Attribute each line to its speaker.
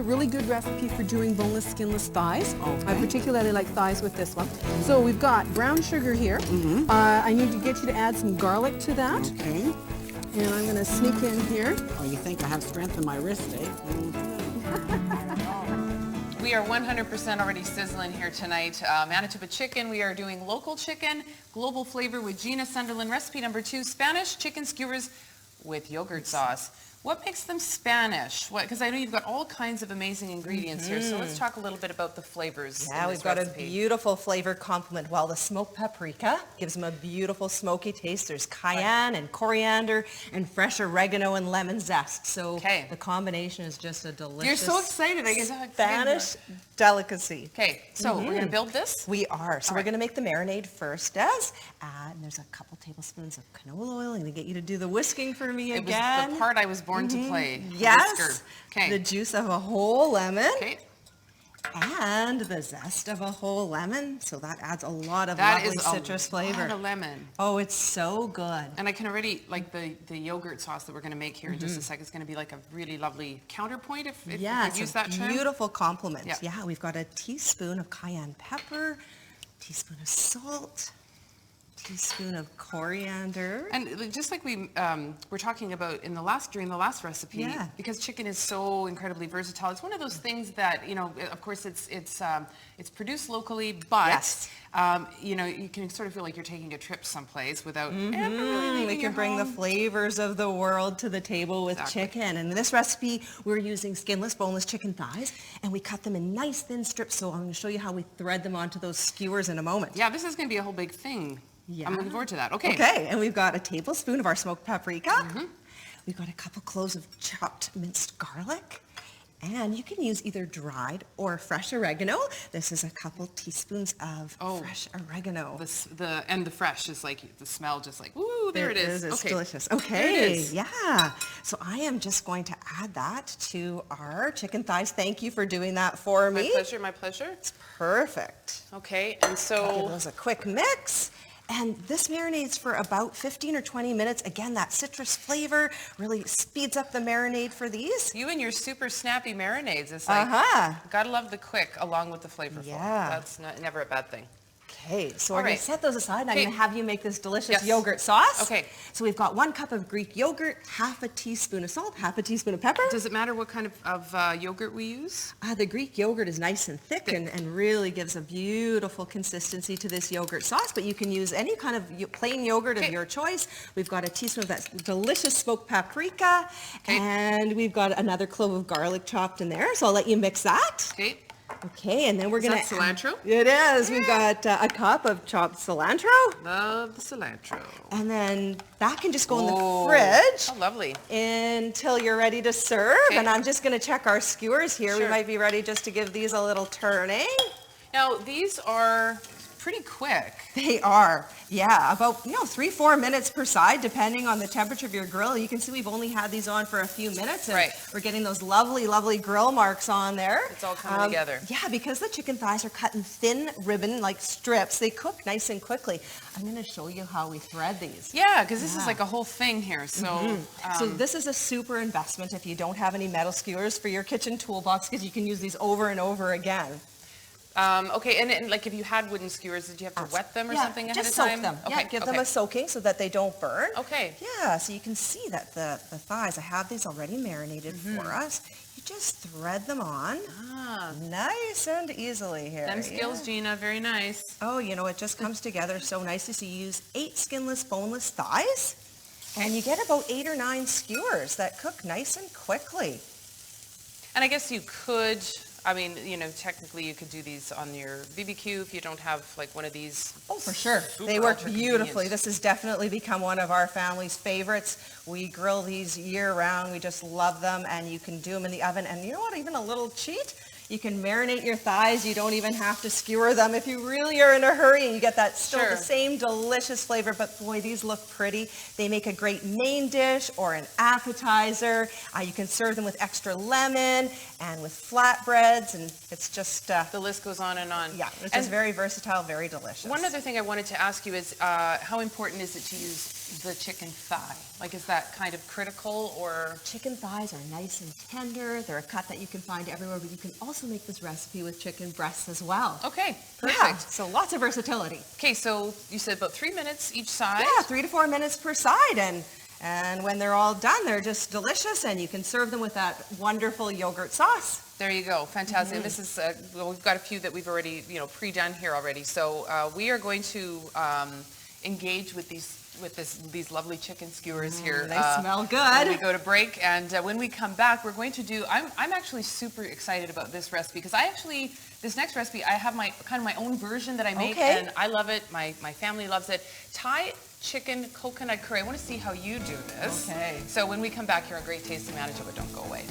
Speaker 1: a really good recipe for doing boneless, skinless thighs.
Speaker 2: Okay.
Speaker 1: I particularly like thighs with this one. So we've got brown sugar here. I need to get you to add some garlic to that.
Speaker 2: Okay.
Speaker 1: And I'm going to sneak in here.
Speaker 2: Oh, you think I have strength in my wrist, eh?
Speaker 3: We are 100% already sizzling here tonight. Manitoba chicken, we are doing local chicken, global flavor with Gina Sunderland. Recipe number 2, Spanish chicken skewers with yogurt sauce. What makes them Spanish? Because I know you've got all kinds of amazing ingredients here, so let's talk a little bit about the flavors.
Speaker 4: Yeah, we've got a beautiful flavor complement. While the smoked paprika gives them a beautiful smoky taste, there's cayenne and coriander and fresh oregano and lemon zest. So the combination is just a delicious
Speaker 3: You're so excited. I guess
Speaker 4: Spanish delicacy.
Speaker 3: Okay, so we're going to build this?
Speaker 4: We are. So we're going to make the marinade first, Des. And there's a couple tablespoons of canola oil. I'm going to get you to do the whisking for me again.
Speaker 3: It was the part I was born to play.
Speaker 4: Yes.
Speaker 3: Okay.
Speaker 4: The juice of a whole lemon.
Speaker 3: Okay.
Speaker 4: And the zest of a whole lemon, so that adds a lot of lovely citrus flavor.
Speaker 3: That is a lot of lemon.
Speaker 4: Oh, it's so good.
Speaker 3: And I can already, like the yogurt sauce that we're going to make here in just a second is going to be like a really lovely counterpoint if you use that term.
Speaker 4: Beautiful complement.
Speaker 3: Yeah.
Speaker 4: Yeah, we've got a teaspoon of cayenne pepper, teaspoon of salt, teaspoon of coriander.
Speaker 3: And just like we were talking about during the last recipe, because chicken is so incredibly versatile, it's one of those things that, you know, of course it's produced locally, but you know, you can sort of feel like you're taking a trip someplace without ever really leaving
Speaker 4: We can bring the flavors of the world to the table with chicken. And in this recipe, we're using skinless, boneless chicken thighs, and we cut them in nice thin strips. So I'm going to show you how we thread them onto those skewers in a moment.
Speaker 3: Yeah, this is going to be a whole big thing.
Speaker 4: Yeah.
Speaker 3: I'm looking forward to that. Okay.
Speaker 4: Okay, and we've got a tablespoon of our smoked paprika. We've got a couple cloves of chopped minced garlic. And you can use either dried or fresh oregano. This is a couple teaspoons of fresh oregano.
Speaker 3: And the fresh is like, the smell just like, woo, there it is.
Speaker 4: It's
Speaker 3: okay.
Speaker 4: delicious.
Speaker 3: There it
Speaker 4: Okay,
Speaker 3: is.
Speaker 4: yeah. So I am just going to add that to our chicken thighs. Thank you for doing that for me.
Speaker 3: My pleasure, my pleasure.
Speaker 4: It's perfect.
Speaker 3: Okay, and so...
Speaker 4: Give those a quick mix. And this marinates for about 15 or 20 minutes. Again, that citrus flavor really speeds up the marinade for these.
Speaker 3: You and your super snappy marinades. It's like, gotta love the quick along with the flavorful.
Speaker 4: Yeah.
Speaker 3: That's never a bad thing.
Speaker 4: Okay, so we're going to set those aside. I'm going to have you make this delicious
Speaker 3: Yes.
Speaker 4: yogurt sauce.
Speaker 3: Okay.
Speaker 4: So we've got 1 cup of Greek yogurt, half a teaspoon of salt, half a teaspoon of pepper.
Speaker 3: Does it matter what kind of yogurt we use?
Speaker 4: The Greek yogurt is nice and thick. And really gives a beautiful consistency to this yogurt sauce, but you can use any kind of plain yogurt of your choice. We've got a teaspoon of that delicious smoked paprika, and we've got another clove of garlic chopped in there, so I'll let you mix that.
Speaker 3: Okay.
Speaker 4: Okay, and then we're going to...
Speaker 3: Is that cilantro?
Speaker 4: It is. We've got a cup of chopped cilantro.
Speaker 3: Love the cilantro.
Speaker 4: And then that can just go in the fridge.
Speaker 3: Oh, lovely.
Speaker 4: Until you're ready to serve.
Speaker 3: Okay.
Speaker 4: And I'm just going to check our skewers here.
Speaker 3: Sure.
Speaker 4: We might be ready just to give these a little turning.
Speaker 3: Now, these are pretty quick.
Speaker 4: They are. Yeah, about 3-4 minutes per side, depending on the temperature of your grill. You can see we've only had these on for a few minutes, and we're getting those lovely, lovely grill marks on there.
Speaker 3: It's all coming together.
Speaker 4: Yeah, because the chicken thighs are cut in thin ribbon-like strips, they cook nice and quickly. I'm going to show you how we thread these.
Speaker 3: Yeah, because this is like a whole thing here. So,
Speaker 4: so this is a super investment if you don't have any metal skewers for your kitchen toolbox, because you can use these over and over again.
Speaker 3: Okay, and like if you had wooden skewers, did you have to wet them or something ahead of time?
Speaker 4: Just soak them.
Speaker 3: Okay,
Speaker 4: Yeah, give them a soaking so that they don't burn.
Speaker 3: Okay.
Speaker 4: Yeah, so you can see that the thighs, I have these already marinated for us. You just thread them on nice and easily here.
Speaker 3: Them skills, Gina, very nice.
Speaker 4: Oh, it just comes together so nicely. So you use 8 skinless, boneless thighs, and you get about 8 or 9 skewers that cook nice and quickly.
Speaker 3: And I guess you could... I mean, technically you could do these on your BBQ if you don't have like one of these.
Speaker 4: Oh, for sure. They work beautifully. This has definitely become one of our family's favorites. We grill these year round. We just love them, and you can do them in the oven. And you know what? Even a little cheat. You can marinate your thighs. You don't even have to skewer them if you really are in a hurry, and you get that still the same delicious flavor. But boy, these look pretty. They make a great main dish or an appetizer. You can serve them with extra lemon and with flatbreads, and it's just...
Speaker 3: the list goes on and on.
Speaker 4: Yeah, it's just very versatile, very delicious.
Speaker 3: One other thing I wanted to ask you is how important is it to use the chicken thigh? Like, is that kind of critical, or?
Speaker 4: Chicken thighs are nice and tender. They're a cut that you can find everywhere, but you can also make this recipe with chicken breasts as well.
Speaker 3: Okay,
Speaker 4: Yeah,
Speaker 3: perfect.
Speaker 4: so lots of versatility.
Speaker 3: Okay, so you said about 3 minutes each side?
Speaker 4: Yeah, 3 to 4 minutes per side, and when they're all done, they're just delicious, and you can serve them with that wonderful yogurt sauce.
Speaker 3: There you go, fantastic. And this is, well, we've got a few that we've already, pre-done here already. So we are going to engage with these lovely chicken skewers here.
Speaker 4: They smell good.
Speaker 3: When we go to break, and when we come back, we're going to do. I'm actually super excited about this recipe because this next recipe, I have my own version that I make, and I love it. My family loves it. Thai chicken coconut curry. I want to see how you do this.
Speaker 4: Okay.
Speaker 3: So when we come back here on Great Taste in Manitoba, don't go away.